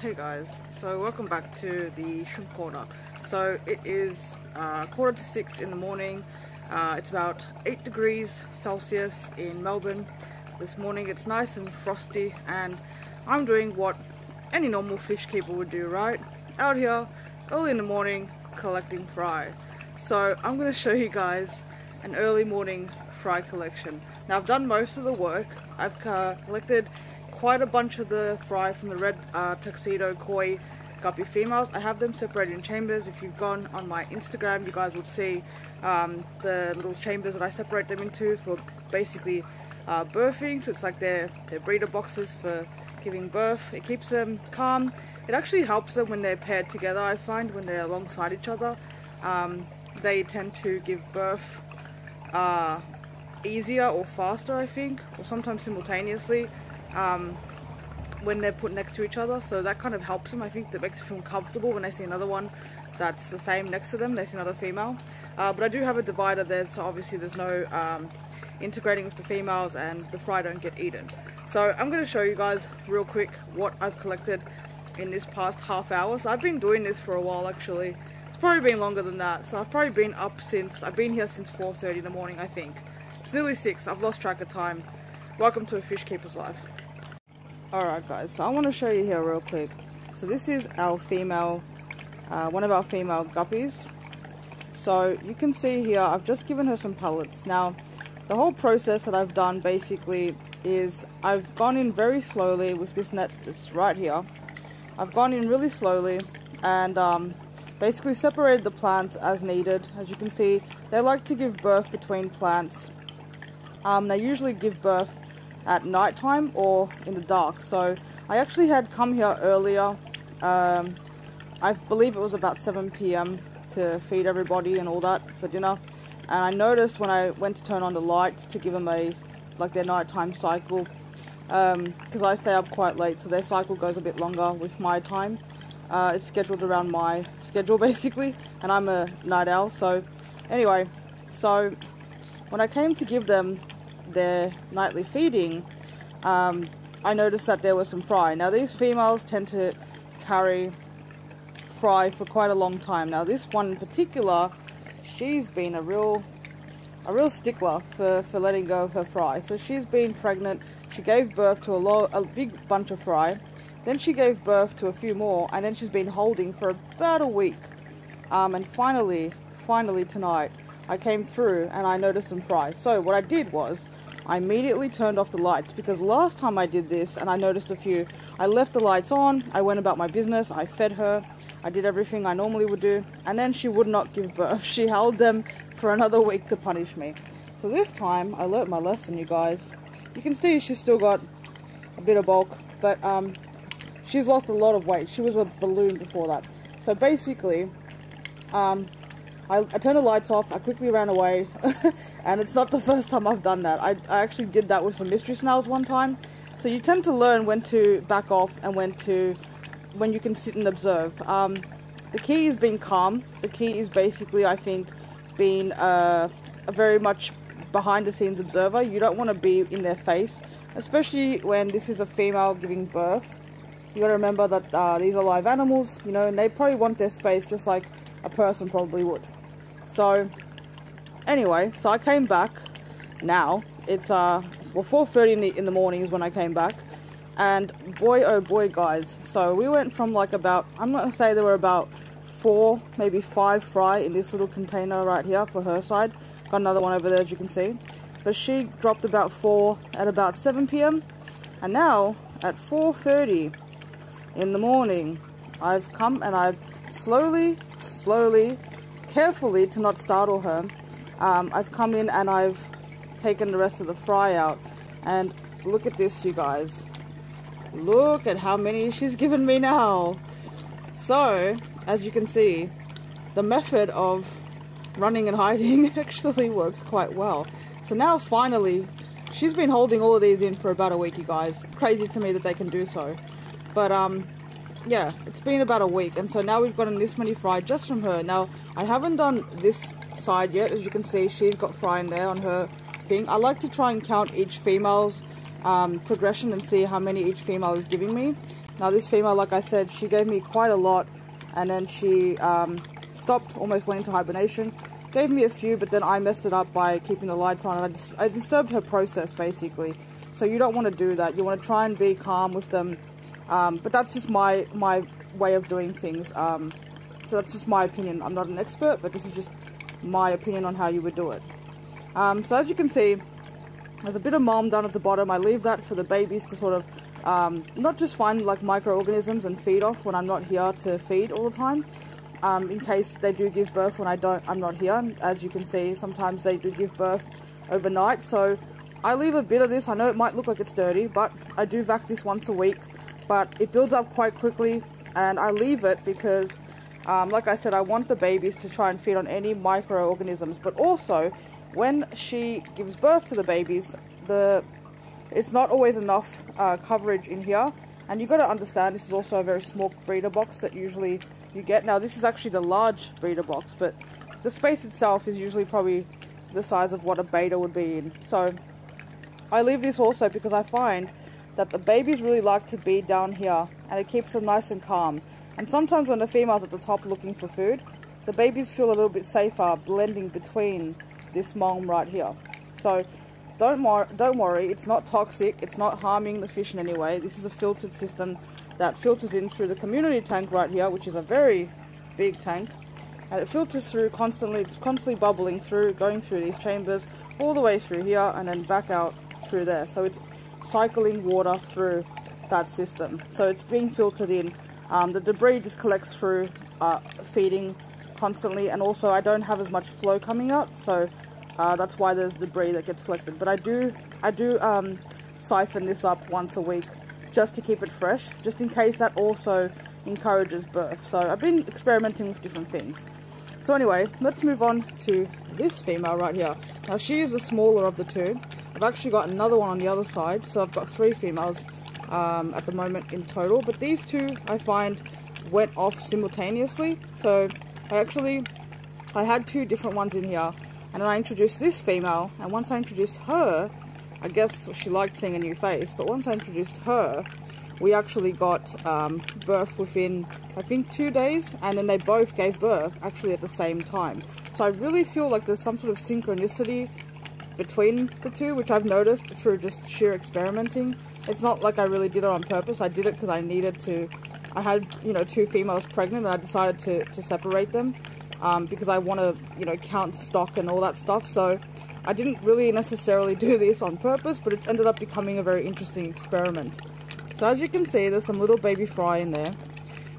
Hey guys, so welcome back to the shrimp corner. So it is 5:45 in the morning. It's about 8 degrees Celsius in Melbourne this morning. It's nice and frosty, and I'm doing what any normal fish keeper would do, right? Out here early in the morning collecting fry. So I'm going to show you guys an early morning fry collection. Now I've done most of the work. I've collected quite a bunch of the fry from the red tuxedo koi guppy females. I have them separated in chambers. If you've gone on my Instagram, you guys would see the little chambers that I separate them into for basically birthing. So it's like their breeder boxes for giving birth. It keeps them calm. It actually helps them when they're paired together. I find when they're alongside each other, they tend to give birth easier or faster, I think, or sometimes simultaneously when they're put next to each other. So that kind of helps them. I think that makes them feel comfortable when they see another one that's the same next to them. They see another female. But I do have a divider there, so obviously there's no integrating with the females and the fry don't get eaten. So I'm going to show you guys real quick what I've collected in this past half hour. So I've been doing this for a while actually. It's probably been longer than that. So I've probably been up since, I've been here since 4:30 in the morning, I think. It's nearly 6, I've lost track of time. Welcome to a fish keeper's life. Alright guys, so I want to show you here real quick. So this is our female, one of our female guppies. So you can see here, I've just given her some pellets. Now, the whole process that I've done basically is I've gone in very slowly with this net that's right here. I've gone in really slowly and basically separated the plants as needed. As you can see, they like to give birth between plants. They usually give birth at night time or in the dark. So I actually had come here earlier. I believe it was about 7 PM to feed everybody and all that for dinner. And I noticed when I went to turn on the lights to give them their nighttime cycle, because I stay up quite late, so their cycle goes a bit longer with my time. It's scheduled around my schedule basically, and I'm a night owl. So anyway, so when I came to give them their nightly feeding, I noticed that there was some fry. Now these females tend to carry fry for quite a long time. Now this one in particular, she's been a real stickler for letting go of her fry. So she's been pregnant. She gave birth to a big bunch of fry. Then she gave birth to a few more, and then she's been holding for about a week. And finally tonight, I came through and I noticed some fry. So what I did was, I immediately turned off the lights, because last time I did this and I noticed a few, I left the lights on, I went about my business, I fed her, I did everything I normally would do, and then she would not give birth. She held them for another week to punish me. So this time, I learnt my lesson, you guys. You can see she's still got a bit of bulk, but she's lost a lot of weight. She was a balloon before that. So basically, I turned the lights off, I quickly ran away, and it's not the first time I've done that. I actually did that with some mystery snails one time. So you tend to learn when to back off and when you can sit and observe. The key is being calm. The key is basically, I think, being a very much behind the scenes observer. You don't want to be in their face, especially when this is a female giving birth. You got to remember that these are live animals, you know, and they probably want their space just like a person probably would. So anyway, so I came back now. It's 4:30 in the morning is when I came back, and boy oh boy guys, so we went from like about, I'm not gonna say there were about 4 maybe 5 fry in this little container right here for her side. Got another one over there, as you can see, but she dropped about 4 at about 7 PM, and now at 4:30 in the morning I've come and I've slowly, carefully, to not startle her, I've come in and I've taken the rest of the fry out. And look at this, you guys. Look at how many she's given me now. So, as you can see, the method of running and hiding actually works quite well. So now finally, she's been holding all of these in for about a week, you guys. Crazy to me that they can do so. But yeah, it's been about a week, and so now we've gotten this many fry just from her. Now, I haven't done this side yet. As you can see, she's got fry in there on her thing. I like to try and count each female's progression and see how many each female is giving me. Now this female, like I said, she gave me quite a lot, and then she stopped, almost went into hibernation. Gave me a few, but then I messed it up by keeping the lights on, and I disturbed her process basically. So you don't want to do that. You want to try and be calm with them, but that's just my way of doing things. So that's just my opinion. I'm not an expert, but this is just my opinion on how you would do it. So as you can see, there's a bit of mulm down at the bottom. I leave that for the babies to sort of not just find like microorganisms and feed off when I'm not here to feed all the time. In case they do give birth when I'm not here. As you can see, sometimes they do give birth overnight, so I leave a bit of this. I know it might look like it's dirty, but I do vac this once a week, but it builds up quite quickly, and I leave it because like I said, I want the babies to try and feed on any microorganisms, but also when she gives birth to the babies, it's not always enough coverage in here, and you've got to understand this is also a very small breeder box that usually you get. Now this is actually the large breeder box, but the space itself is usually probably the size of what a beta would be in. So I leave this also because I find that the babies really like to be down here, and it keeps them nice and calm. And sometimes when the female's at the top looking for food, the babies feel a little bit safer blending between this mulm right here. So don't worry, it's not toxic, it's not harming the fish in any way. This is a filtered system that filters in through the community tank right here, which is a very big tank, and it filters through constantly. It's constantly bubbling through, going through these chambers all the way through here and then back out through there. So it's cycling water through that system, so it's being filtered in. The debris just collects through feeding constantly, and also I don't have as much flow coming out, so that's why there's debris that gets collected. But I do siphon this up once a week just to keep it fresh, just in case that also encourages birth. So I've been experimenting with different things. So anyway, let's move on to this female right here. Now she is the smaller of the two. I've actually got another one on the other side, so I've got 3 females at the moment in total, but these two I find went off simultaneously. So I had 2 different ones in here, and then I introduced this female, and once I introduced her, I guess she liked seeing a new face, but once I introduced her, we actually got birth within, I think, 2 days, and then they both gave birth actually at the same time. So I really feel like there's some sort of synchronicity between the two, which I've noticed through just sheer experimenting. It's not like I really did it on purpose. I did it because I needed to. I had, 2 females pregnant, and I decided to separate them because I want to, count stock and all that stuff. So I didn't really necessarily do this on purpose, but it ended up becoming a very interesting experiment. So as you can see, there's some little baby fry in there.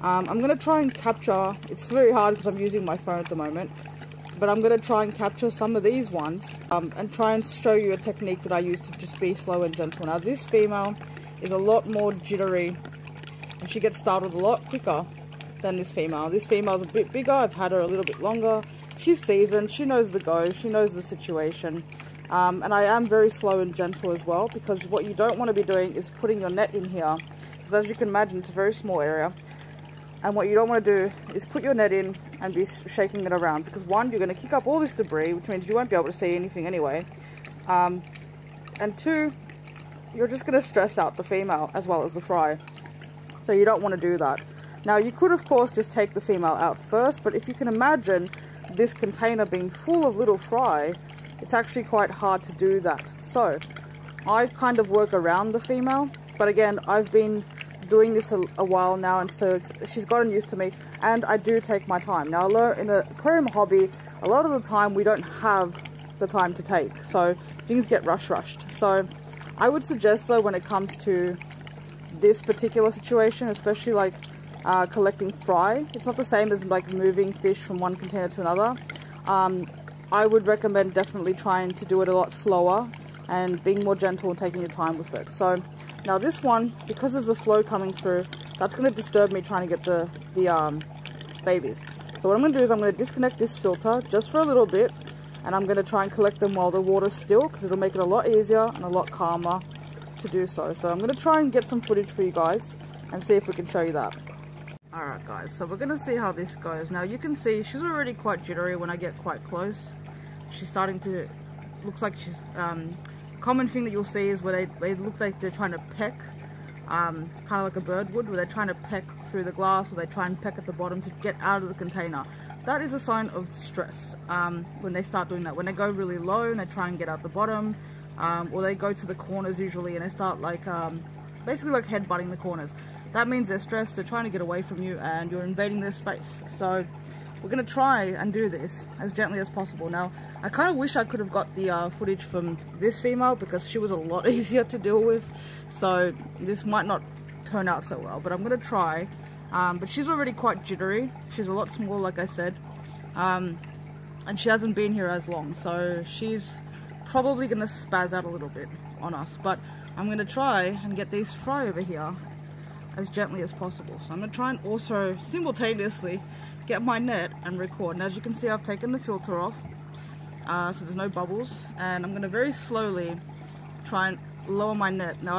I'm going to try and capture, it's very hard because I'm using my phone at the moment, but I'm going to try and capture some of these ones and try and show you a technique that I use to just be slow and gentle. Now this female is a lot more jittery, and she gets startled a lot quicker than this female. This female's a bit bigger, I've had her a little bit longer. She's seasoned, she knows the go, she knows the situation. And I am very slow and gentle as well, because what you don't want to be doing is putting your net in here, because as you can imagine, it's a very small area. And what you don't want to do is put your net in and be shaking it around, because 1, you're going to kick up all this debris, which means you won't be able to see anything anyway. And 2, you're just going to stress out the female as well as the fry. So you don't want to do that. Now you could of course just take the female out first, but if you can imagine this container being full of little fry, it's actually quite hard to do that. So I kind of work around the female, but again, I've been doing this a while now, and so she's gotten used to me, and I do take my time. Now in the aquarium hobby, a lot of the time we don't have the time to take, so things get rushed. So I would suggest, though, when it comes to this particular situation, especially like collecting fry, it's not the same as like moving fish from one container to another. I would recommend definitely trying to do it a lot slower and being more gentle and taking your time with it. So now this one, because there's a flow coming through, that's going to disturb me trying to get the babies. So what I'm going to do is I'm going to disconnect this filter just for a little bit, and I'm going to try and collect them while the water's still, because it'll make it a lot easier and a lot calmer to do so. So I'm going to try and get some footage for you guys and see if we can show you that. Alright guys, so we're going to see how this goes. Now you can see she's already quite jittery when I get quite close. She's starting to, looks like she's common thing that you'll see is where they look like they're trying to peck, kind of like a bird would, where they're trying to peck through the glass, or they try and peck at the bottom to get out of the container. That is a sign of stress when they start doing that. When they go really low and they try and get out the bottom, or they go to the corners usually and they start like basically like headbutting the corners. That means they're stressed, they're trying to get away from you and you're invading their space. So we're going to try and do this as gently as possible. Now, I kind of wish I could have got the footage from this female because she was a lot easier to deal with. So this might not turn out so well, but I'm going to try. But she's already quite jittery. She's a lot smaller, like I said. And she hasn't been here as long. So she's probably going to spaz out a little bit on us. But I'm going to try and get these fry over here as gently as possible. So I'm going to try and also simultaneously get my net and record. And as you can see, I've taken the filter off, so there's no bubbles, and I'm going to very slowly try and lower my net. Now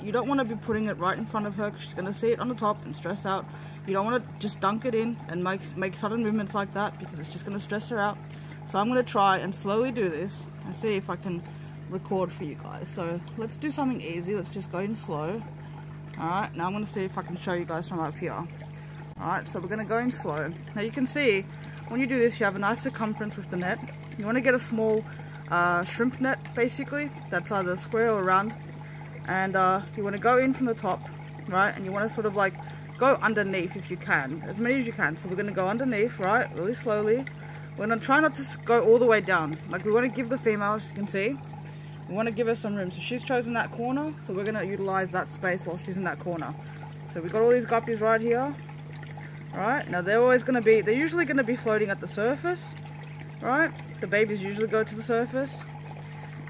you don't want to be putting it right in front of her because she's going to see it on the top and stress out. You don't want to just dunk it in and make sudden movements like that because it's just going to stress her out. So I'm going to try and slowly do this and see if I can record for you guys. So let's do something easy. Let's just go in slow. Alright, now I'm going to see if I can show you guys from up here. Alright, so we're going to go in slow. Now you can see, when you do this, you have a nice circumference with the net. You want to get a small shrimp net, basically, that's either square or round. And you want to go in from the top, right? And you want to sort of like go underneath if you can, as many as you can. So we're going to go underneath, right, really slowly. We're going to try not to go all the way down. Like, we want to give the female, as you can see, we want to give her some room. So she's chosen that corner, so we're going to utilize that space while she's in that corner. So we've got all these guppies right here. Right, now they're usually going to be floating at the surface, right? The babies usually go to the surface,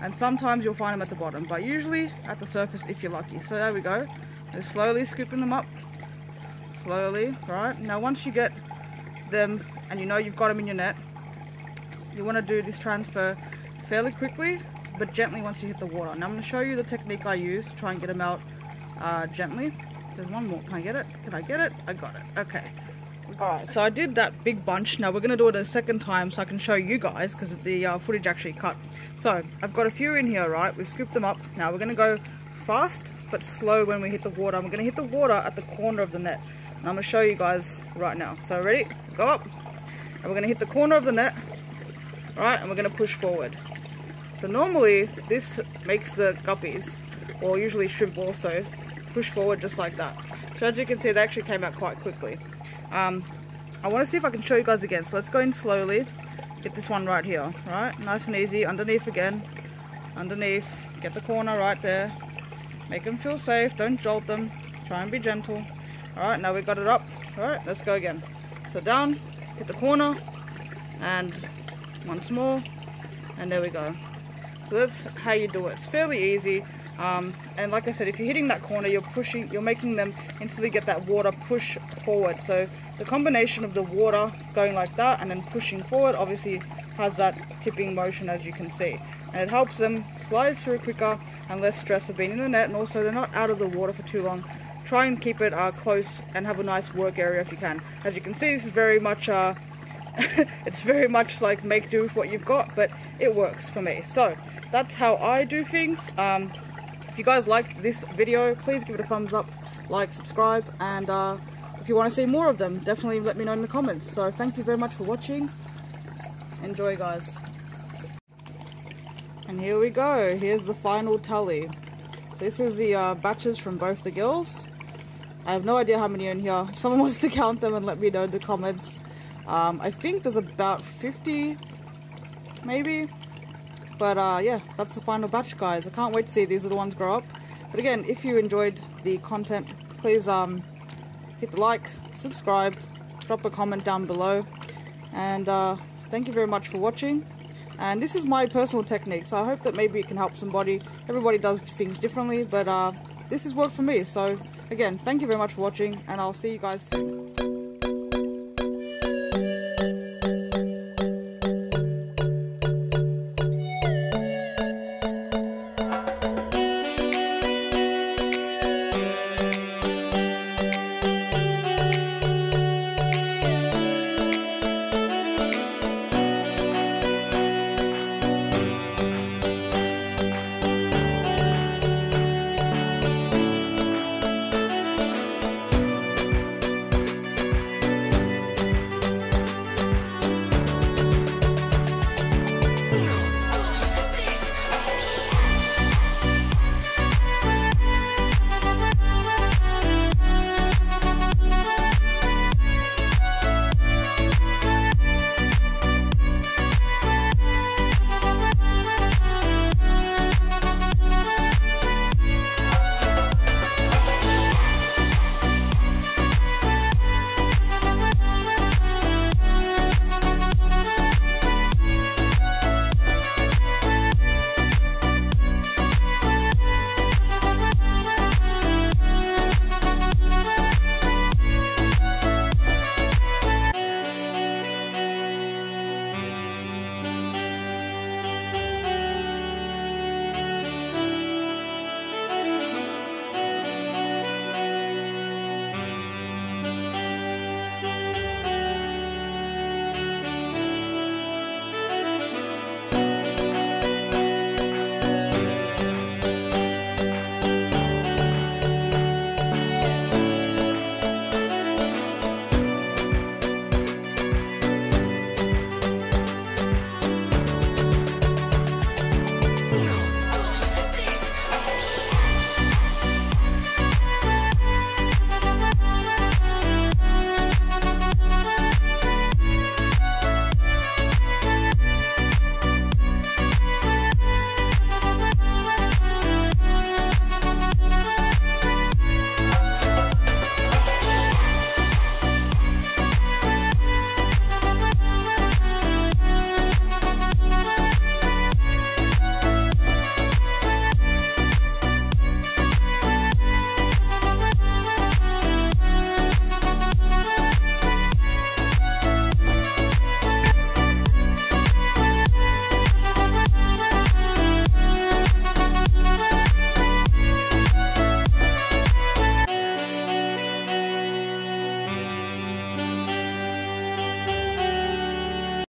and sometimes you'll find them at the bottom, but usually at the surface if you're lucky. So there we go. They're slowly scooping them up, slowly, right? Now once you get them and you know you've got them in your net, you want to do this transfer fairly quickly, but gently once you hit the water. Now I'm going to show you the technique I use to try and get them out gently. There's one more. Can I get it? Can I get it? I got it. Okay. Alright, so I did that big bunch. Now we're going to do it a second time so I can show you guys because the footage actually cut. So I've got a few in here, right? We've scooped them up. Now we're going to go fast but slow when we hit the water. We're going to hit the water at the corner of the net. And I'm going to show you guys right now. So ready? Go up. And we're going to hit the corner of the net. Right? And we're going to push forward. So normally this makes the guppies, or usually shrimp also, push forward just like that. So as you can see, they actually came out quite quickly. I want to see if I can show you guys again. So let's go in slowly. Get this one right here. Right, nice and easy. Underneath again. Underneath. Get the corner right there. Make them feel safe. Don't jolt them. Try and be gentle. Alright, now we got it up. Alright, let's go again. So down, hit the corner, and once more, and there we go. So that's how you do it. It's fairly easy. And like I said, if you're hitting that corner, you're making them instantly get that water push forward. So the combination of the water going like that and then pushing forward obviously has that tipping motion, as you can see. And it helps them slide through quicker and less stress of being in the net, and also they're not out of the water for too long. Try and keep it close and have a nice work area if you can. As you can see, this is very much it's very much like make do with what you've got, but it works for me. So that's how I do things. If you guys liked this video, please give it a thumbs up, like, subscribe, and if you want to see more of them, definitely let me know in the comments. So thank you very much for watching. Enjoy, guys. And here we go. Here's the final tally. So this is the batches from both the girls. I have no idea how many are in here. If someone wants to count them and let me know in the comments. I think there's about 50, maybe. But yeah, that's the final batch, guys. I can't wait to see these little ones grow up. But again, if you enjoyed the content, please hit the like, subscribe, drop a comment down below. And thank you very much for watching. And this is my personal technique, so I hope that maybe it can help somebody. Everybody does things differently, but this has worked for me. So again, thank you very much for watching, and I'll see you guys soon.